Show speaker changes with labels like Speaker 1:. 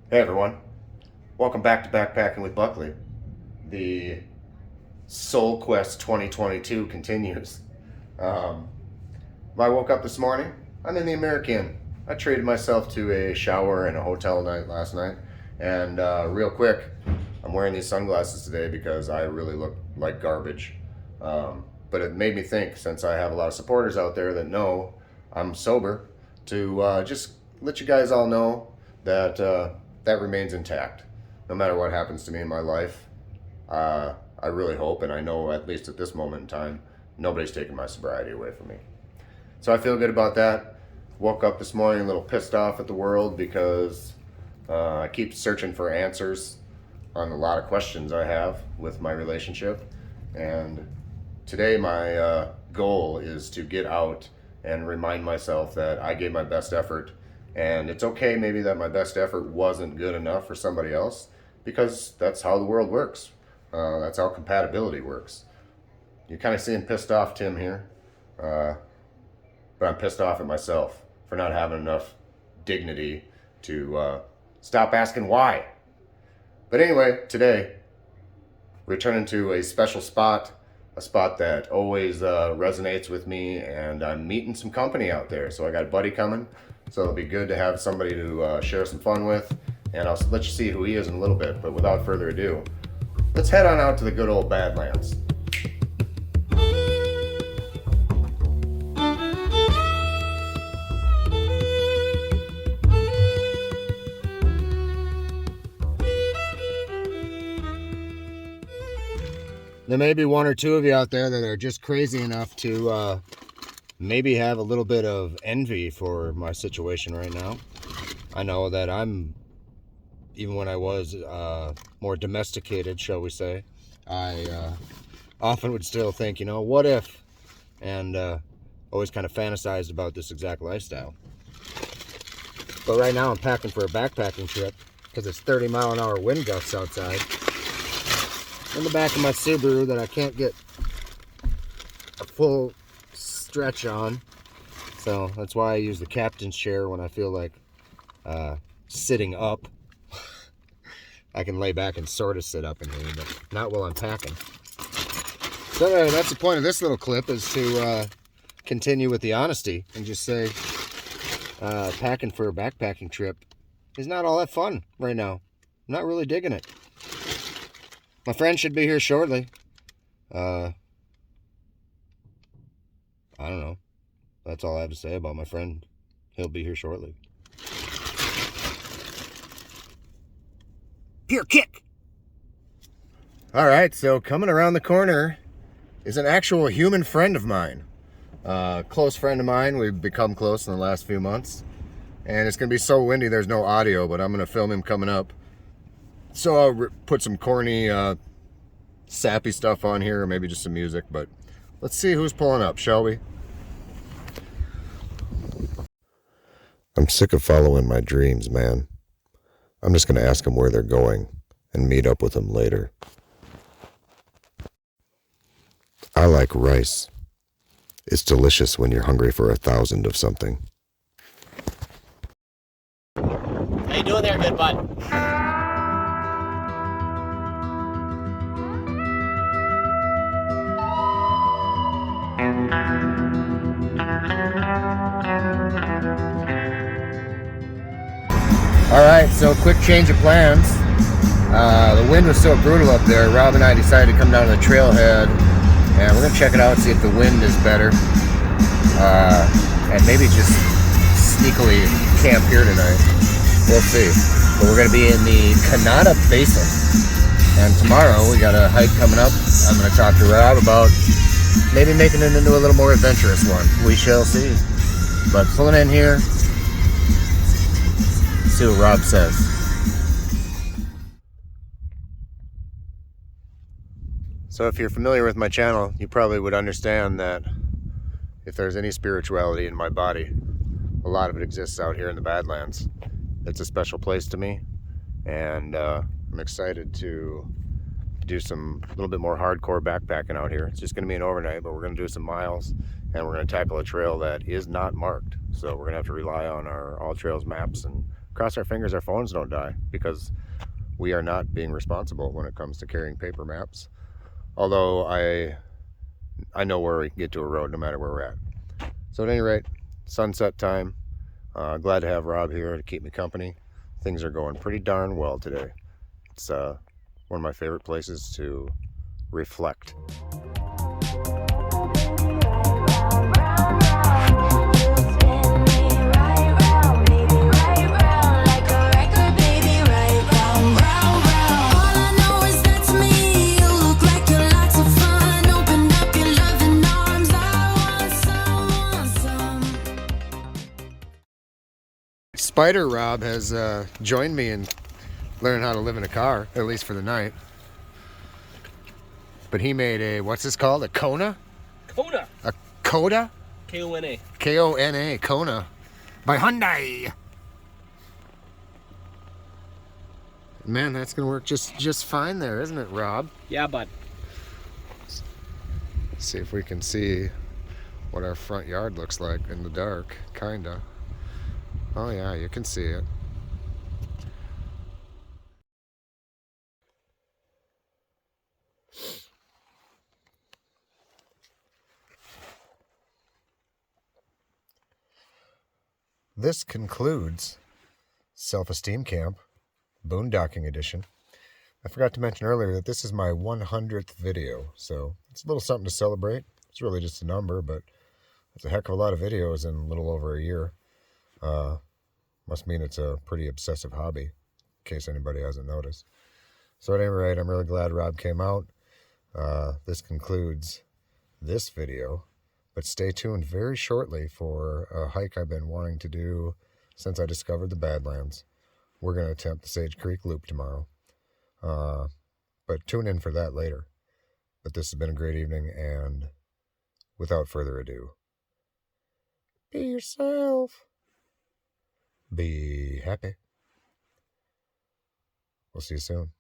Speaker 1: Hey everyone, welcome back to Backpacking with Buckley. The Soul Quest 2022 continues. Um, I woke up this morning, I'm in the American. I treated myself to a shower and a hotel night last night. And real quick, I'm wearing these sunglasses today because I really look like garbage. But it made me think, since I have a lot of supporters out there that know I'm sober, to just let you guys all know that that remains intact. No matter what happens to me in my life, I really hope, and I know at least at this moment in time, nobody's taking my sobriety away from me. So I feel good about that. Woke up this morning a little pissed off at the world because I keep searching for answers on a lot of questions I have with my relationship. And today my goal is to get out and remind myself that I gave my best effort, and it's okay maybe that my best effort wasn't good enough for somebody else, because that's how the world works. That's how compatibility works. You're kind of seeing pissed off Tim here, but I'm pissed off at myself for not having enough dignity to stop asking why. But anyway, today, returning to a special spot, a spot that always resonates with me, and I'm meeting some company out there. So I got a buddy coming, so it'll be good to have somebody to share some fun with, and I'll let you see who he is in a little bit. But without further ado, let's head on out to the good old Badlands. There may be one or two of you out there that are just crazy enough to maybe have a little bit of envy for my situation right now. I know that even when I was more domesticated, shall we say, I often would still think, what if? And always kind of fantasized about this exact lifestyle. But right now I'm packing for a backpacking trip because it's 30-mile-an-hour wind gusts outside. In the back of my Subaru that I can't get a full stretch on. So that's why I use the captain's chair when I feel like sitting up. I can lay back and sort of sit up in here, but not while I'm packing. So anyway, that's the point of this little clip, is to continue with the honesty and just say packing for a backpacking trip is not all that fun right now. I'm not really digging it. My friend should be here shortly. I don't know. That's all I have to say about my friend. He'll be here shortly. Pure kick! Alright, so coming around the corner is an actual human friend of mine. Close friend of mine. We've become close in the last few months. And it's going to be so windy there's no audio, but I'm going to film him coming up. So I'll put some corny, sappy stuff on here, or maybe just some music, but let's see who's pulling up, shall we? I'm sick of following my dreams, man. I'm just going to ask them where they're going and meet up with them later. I like rice. It's delicious when you're hungry for 1,000 of something.
Speaker 2: How you doing there, good bud?
Speaker 1: Alright, so quick change of plans. The wind was so brutal up there, Rob and I decided to come down to the trailhead, and we're going to check it out, see if the wind is better, and maybe just sneakily camp here tonight. We'll see. But we're going to be in the Kanata Basin, and tomorrow we got a hike coming up. I'm going to talk to Rob about maybe making it into a little more adventurous one. We shall see. But pulling in here, see what Rob says. So if you're familiar with my channel, you probably would understand that if there's any spirituality in my body, a lot of it exists out here in the Badlands. It's a special place to me, and I'm excited to do some a little bit more hardcore backpacking out here. It's just going to be an overnight, but we're going to do some miles, and we're going to tackle a trail that is not marked. So we're going to have to rely on our All Trails maps and cross our fingers our phones don't die, because we are not being responsible when it comes to carrying paper maps. Although I know where we can get to a road no matter where we're at. So at any rate, sunset time. Glad to have Rob here to keep me company. Things are going pretty darn well today. It's one of my favorite places to reflect. Spider Rob has joined me in learning how to live in a car, at least for the night. But he made a, what's this called? A Kona?
Speaker 2: Kona.
Speaker 1: A Koda?
Speaker 2: K-O-N-A.
Speaker 1: K-O-N-A, Kona. By Hyundai. Man, that's gonna work just fine there, isn't it, Rob?
Speaker 2: Yeah, bud.
Speaker 1: Let's see if we can see what our front yard looks like in the dark, kinda. Oh yeah, you can see it. This concludes Self-Esteem Camp, Boondocking Edition. I forgot to mention earlier that this is my 100th video, so it's a little something to celebrate. It's really just a number, but it's a heck of a lot of videos in a little over a year. Must mean it's a pretty obsessive hobby, in case anybody hasn't noticed. So at any rate, I'm really glad Rob came out. This concludes this video, but stay tuned very shortly for a hike I've been wanting to do since I discovered the Badlands. We're going to attempt the Sage Creek Loop tomorrow, but tune in for that later. But this has been a great evening, and without further ado, be yourself. Be happy. We'll see you soon.